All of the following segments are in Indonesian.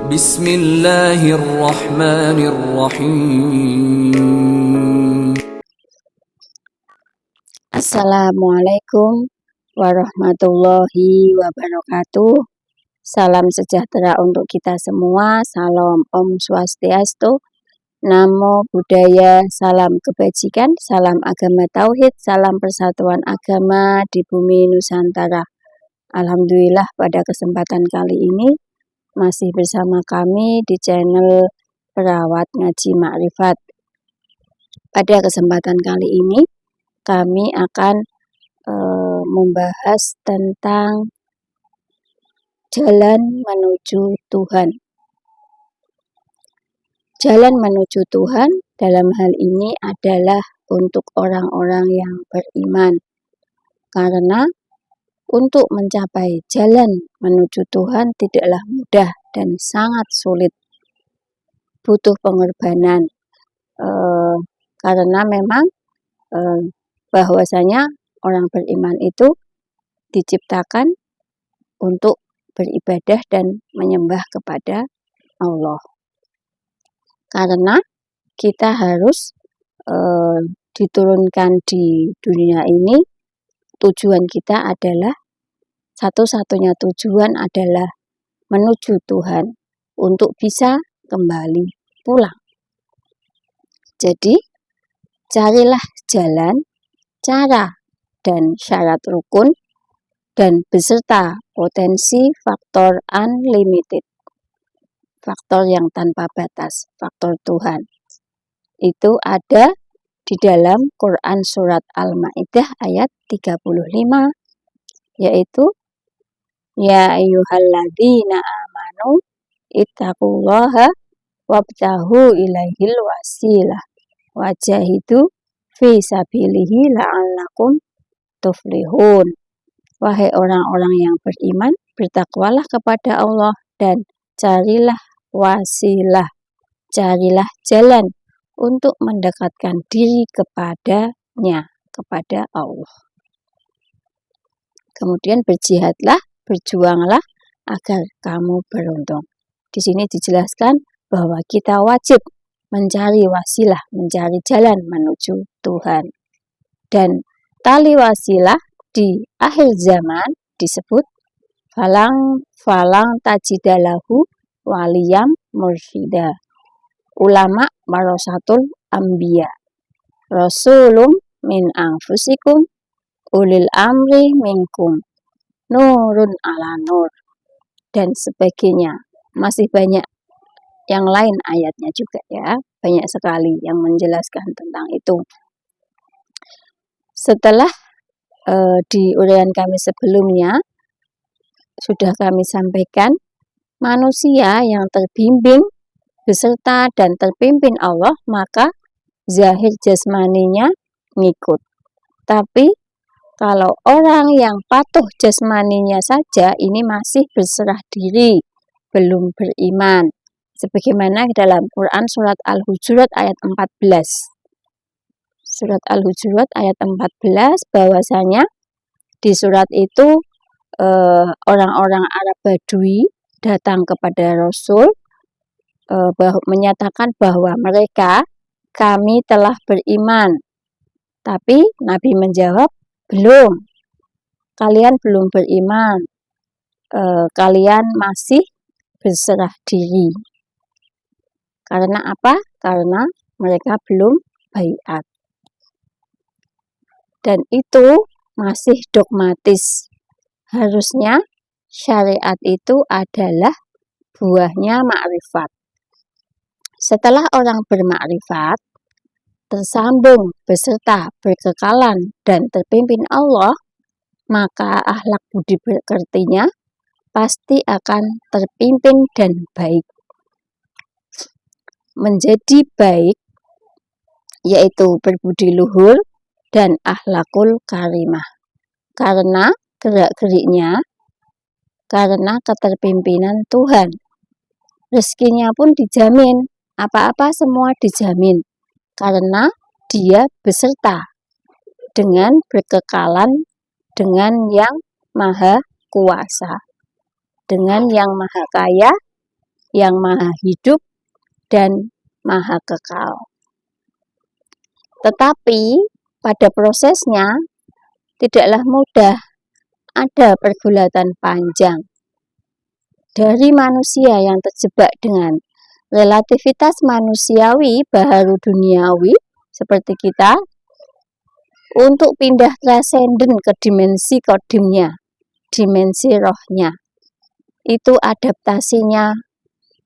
Bismillahirrahmanirrahim. Assalamualaikum warahmatullahi wabarakatuh. Salam sejahtera untuk kita semua. Salam Om Swastiastu. Namo Buddhaya. Salam kebajikan. Salam agama tauhid. Salam persatuan agama di bumi Nusantara. Alhamdulillah pada kesempatan kali ini masih bersama kami di channel Perawat Ngaji Makrifat. Pada kesempatan kali ini kami akan membahas tentang jalan menuju Tuhan. Jalan menuju Tuhan dalam hal ini adalah untuk orang-orang yang beriman. Karena untuk mencapai jalan menuju Tuhan tidaklah mudah dan sangat sulit. Butuh pengorbanan. Karena memang bahwasanya orang beriman itu diciptakan untuk beribadah dan menyembah kepada Allah. Karena kita harus diturunkan di dunia ini, tujuan kita adalah satu-satunya tujuan adalah menuju Tuhan untuk bisa kembali pulang. Jadi carilah jalan, cara, dan syarat rukun, dan beserta potensi faktor unlimited. Faktor yang tanpa batas, faktor Tuhan. Itu ada di dalam Quran Surat Al-Ma'idah ayat 35, yaitu Ya ayyuhalladzina amanu ittaqullaha wabtahu ilaihil wasilah wajahidu fi sabilihi la'allakum tuflihun. Wahai orang-orang yang beriman, bertakwalah kepada Allah dan carilah wasilah, carilah jalan untuk mendekatkan diri kepadanya, kepada Allah. Kemudian berjihadlah, berjuanglah agar kamu beruntung. Di sini dijelaskan bahwa kita wajib mencari wasilah, mencari jalan menuju Tuhan. Dan tali wasilah di akhir zaman disebut falang tajidalahu waliyam mursyida. Ulama warasatul anbiya. Rasulum min anfusikum ulil amri minkum. Nurun ala nur. Dan sebagainya. Masih banyak yang lain ayatnya juga ya, banyak sekali yang menjelaskan tentang itu. Setelah di uraian kami sebelumnya sudah kami sampaikan, manusia yang terbimbing beserta dan terpimpin Allah, maka zahir jasmaninya ngikut. Tapi kalau orang yang patuh jasmaninya saja, ini masih berserah diri, belum beriman. Sebagaimana dalam Quran Surat Al-Hujurat ayat 14. Surat Al-Hujurat ayat 14 bahwasanya di surat itu orang-orang Arab Badui datang kepada Rasul menyatakan bahwa kami telah beriman. Tapi Nabi menjawab, belum. Kalian belum beriman. Kalian masih berserah diri. Karena apa? Karena mereka belum baiat. Dan itu masih dogmatis. Harusnya syariat itu adalah buahnya makrifat. Setelah orang bermakrifat, tersambung beserta berkekalan dan terpimpin Allah, maka akhlak budi pekertinya pasti akan terpimpin dan baik. Menjadi baik yaitu berbudi luhur dan akhlakul karimah. Karena gerak-geriknya, karena keterpimpinan Tuhan. Rezekinya pun dijamin, apa-apa semua dijamin. Karena dia beserta dengan berkekalan dengan yang maha kuasa, dengan yang maha kaya, yang maha hidup dan maha kekal. Tetapi pada prosesnya tidaklah mudah, ada pergulatan panjang dari manusia yang terjebak dengan relativitas manusiawi baharu duniawi seperti kita untuk pindah transenden ke dimensi kodimnya, dimensi rohnya. Itu adaptasinya,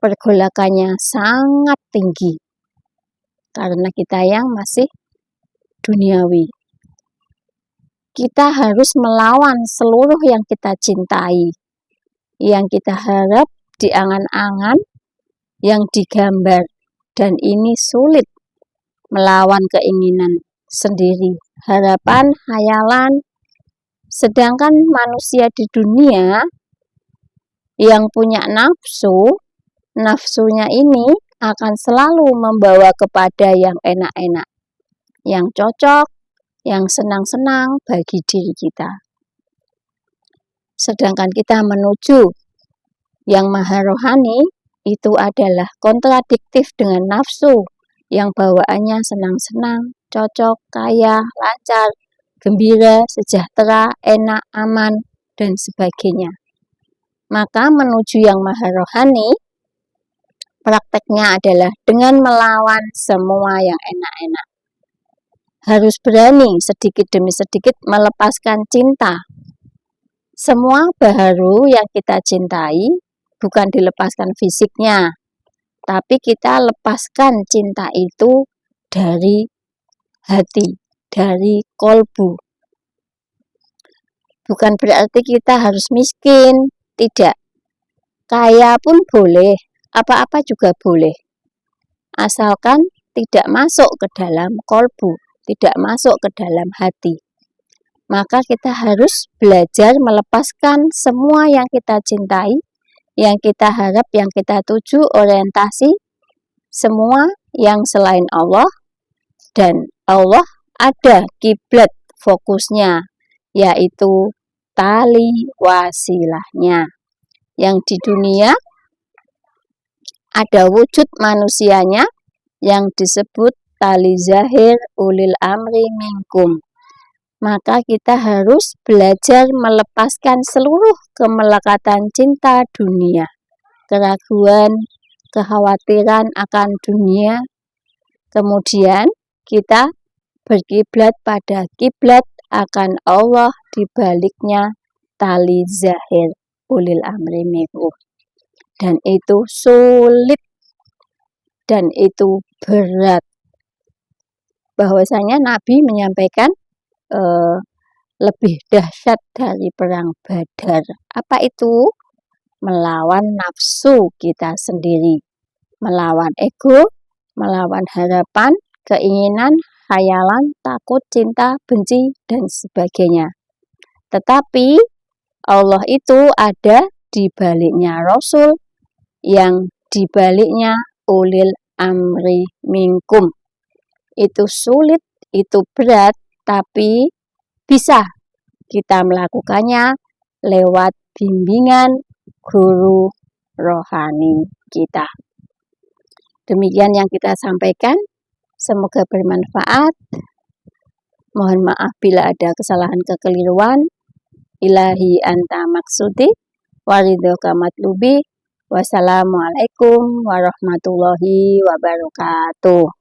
pergolakannya sangat tinggi karena kita yang masih duniawi. Kita harus melawan seluruh yang kita cintai, yang kita harap di angan-angan, yang digambar, dan ini sulit melawan keinginan sendiri, harapan, hayalan. Sedangkan manusia di dunia yang punya nafsu, nafsunya ini akan selalu membawa kepada yang enak-enak, yang cocok, yang senang-senang bagi diri kita. Sedangkan kita menuju yang maha rohani, itu adalah kontradiktif dengan nafsu yang bawaannya senang-senang, cocok, kaya, lancar, gembira, sejahtera, enak, aman, dan sebagainya. Maka menuju yang maha rohani, prakteknya adalah dengan melawan semua yang enak-enak. Harus berani sedikit demi sedikit melepaskan cinta. Semua baharu yang kita cintai bukan dilepaskan fisiknya, tapi kita lepaskan cinta itu dari hati, dari kolbu. Bukan berarti kita harus miskin, tidak. Kaya pun boleh, apa-apa juga boleh. Asalkan tidak masuk ke dalam kolbu, tidak masuk ke dalam hati. Maka kita harus belajar melepaskan semua yang kita cintai, yang kita harap, yang kita tuju, orientasi, semua yang selain Allah, dan Allah ada kiblat fokusnya, yaitu tali wasilahnya. Yang di dunia ada wujud manusianya yang disebut tali zahir ulil amri minkum. Maka kita harus belajar melepaskan seluruh kemelekatan cinta dunia, keraguan, kekhawatiran akan dunia. Kemudian kita berkiblat pada kiblat akan Allah, di baliknya tali zahir ulil amri minkum. Dan itu sulit dan itu berat. Bahwasanya Nabi menyampaikan lebih dahsyat dari perang Badar. Apa itu? Melawan nafsu kita sendiri, melawan ego, melawan harapan, keinginan, khayalan, takut, cinta, benci, dan sebagainya. Tetapi Allah itu ada di baliknya Rasul, yang di baliknya ulil amri minkum. Itu sulit, itu berat, tapi bisa kita melakukannya lewat bimbingan guru rohani kita. Demikian yang kita sampaikan, semoga bermanfaat. Mohon maaf bila ada kesalahan kekeliruan. Ilahi anta maksudi, waridhoka matlubi. Wassalamualaikum warahmatullahi wabarakatuh.